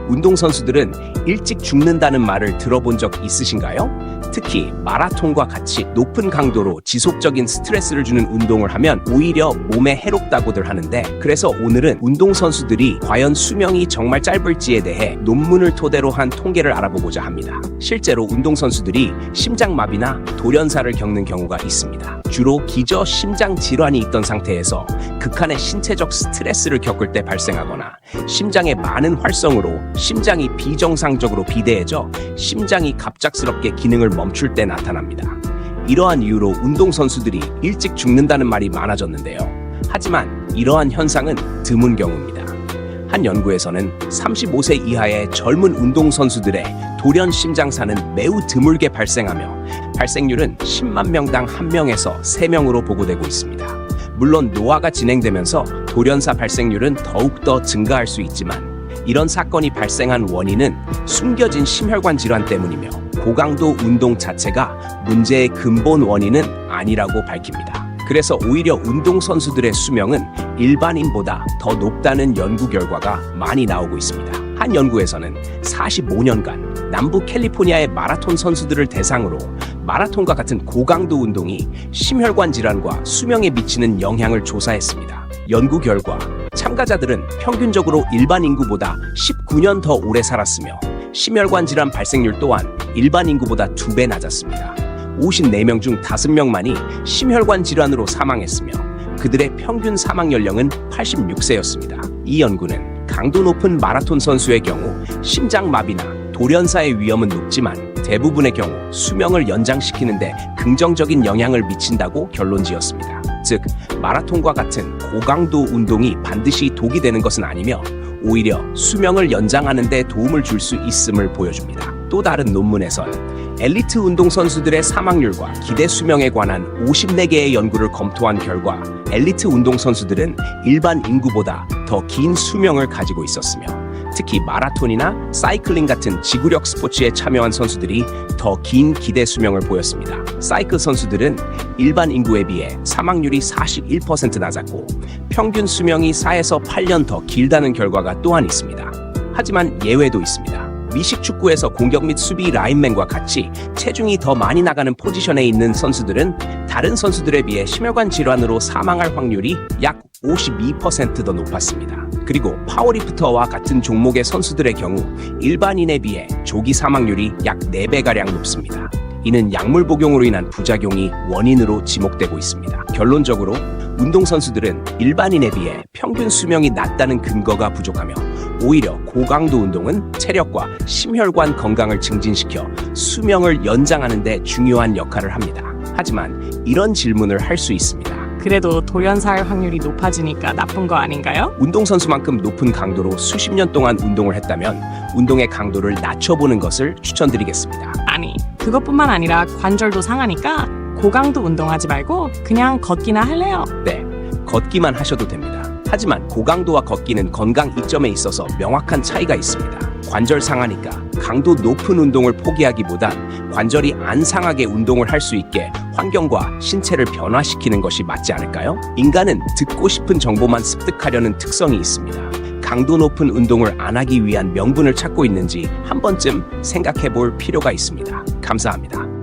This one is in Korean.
운동선수들은 일찍 죽는다는 말을 들어본 적 있으신가요? 특히 마라톤과 같이 높은 강도로 지속적인 스트레스를 주는 운동을 하면 오히려 몸에 해롭다고들 하는데, 그래서 오늘은 운동선수들이 과연 수명이 정말 짧을지에 대해 논문을 토대로 한 통계를 알아보고자 합니다. 실제로 운동선수들이 심장마비나 돌연사를 겪는 경우가 있습니다. 주로 기저 심장 질환이 있던 상태에서 극한의 신체적 스트레스를 겪을 때 발생하거나 심장의 많은 활성으로 심장이 비정상적으로 비대해져 심장이 갑작스럽게 기능을 멈출 때 나타납니다. 이러한 이유로 운동선수들이 일찍 죽는다는 말이 많아졌는데요. 하지만 이러한 현상은 드문 경우입니다. 한 연구에서는 35세 이하의 젊은 운동선수들의 돌연 심장사는 매우 드물게 발생하며 발생률은 10만 명당 1명에서 3명으로 보고되고 있습니다. 물론 노화가 진행되면서 돌연사 발생률은 더욱더 증가할 수 있지만, 이런 사건이 발생한 원인은 숨겨진 심혈관 질환 때문이며 고강도 운동 자체가 문제의 근본 원인은 아니라고 밝힙니다. 그래서 오히려 운동선수들의 수명은 일반인보다 더 높다는 연구 결과가 많이 나오고 있습니다. 한 연구에서는 45년간 남부 캘리포니아의 마라톤 선수들을 대상으로 마라톤과 같은 고강도 운동이 심혈관 질환과 수명에 미치는 영향을 조사했습니다. 연구 결과 참가자들은 평균적으로 일반 인구보다 19년 더 오래 살았으며 심혈관 질환 발생률 또한 일반 인구보다 2배 낮았습니다. 54명 중 5명만이 심혈관 질환으로 사망했으며 그들의 평균 사망 연령은 86세였습니다. 이 연구는 강도 높은 마라톤 선수의 경우 심장마비나 돌연사의 위험은 높지만 대부분의 경우 수명을 연장시키는 데 긍정적인 영향을 미친다고 결론지었습니다. 즉, 마라톤과 같은 고강도 운동이 반드시 독이 되는 것은 아니며 오히려 수명을 연장하는 데 도움을 줄 수 있음을 보여줍니다. 또 다른 논문에선 엘리트 운동선수들의 사망률과 기대 수명에 관한 54개의 연구를 검토한 결과 엘리트 운동선수들은 일반 인구보다 더 긴 수명을 가지고 있었으며, 특히 마라톤이나 사이클링 같은 지구력 스포츠에 참여한 선수들이 더 긴 기대 수명을 보였습니다. 사이클 선수들은 일반 인구에 비해 사망률이 41% 낮았고 평균 수명이 4에서 8년 더 길다는 결과가 또한 있습니다. 하지만 예외도 있습니다. 미식축구에서 공격 및 수비 라인맨과 같이 체중이 더 많이 나가는 포지션에 있는 선수들은 다른 선수들에 비해 심혈관 질환으로 사망할 확률이 약 52% 더 높았습니다. 그리고 파워리프터와 같은 종목의 선수들의 경우 일반인에 비해 조기 사망률이 약 4배가량 높습니다. 이는 약물 복용으로 인한 부작용이 원인으로 지목되고 있습니다. 결론적으로 운동선수들은 일반인에 비해 평균 수명이 낮다는 근거가 부족하며 오히려 고강도 운동은 체력과 심혈관 건강을 증진시켜 수명을 연장하는 데 중요한 역할을 합니다. 하지만 이런 질문을 할 수 있습니다. 그래도 돌연사할 확률이 높아지니까 나쁜 거 아닌가요? 운동선수만큼 높은 강도로 수십 년 동안 운동을 했다면 운동의 강도를 낮춰보는 것을 추천드리겠습니다. 아니, 그것뿐만 아니라 관절도 상하니까 고강도 운동하지 말고 그냥 걷기나 할래요. 네, 걷기만 하셔도 됩니다. 하지만 고강도와 걷기는 건강 이점에 있어서 명확한 차이가 있습니다. 관절 상하니까 강도 높은 운동을 포기하기보단 관절이 안 상하게 운동을 할 수 있게 환경과 신체를 변화시키는 것이 맞지 않을까요? 인간은 듣고 싶은 정보만 습득하려는 특성이 있습니다. 강도 높은 운동을 안 하기 위한 명분을 찾고 있는지 한 번쯤 생각해 볼 필요가 있습니다. 감사합니다.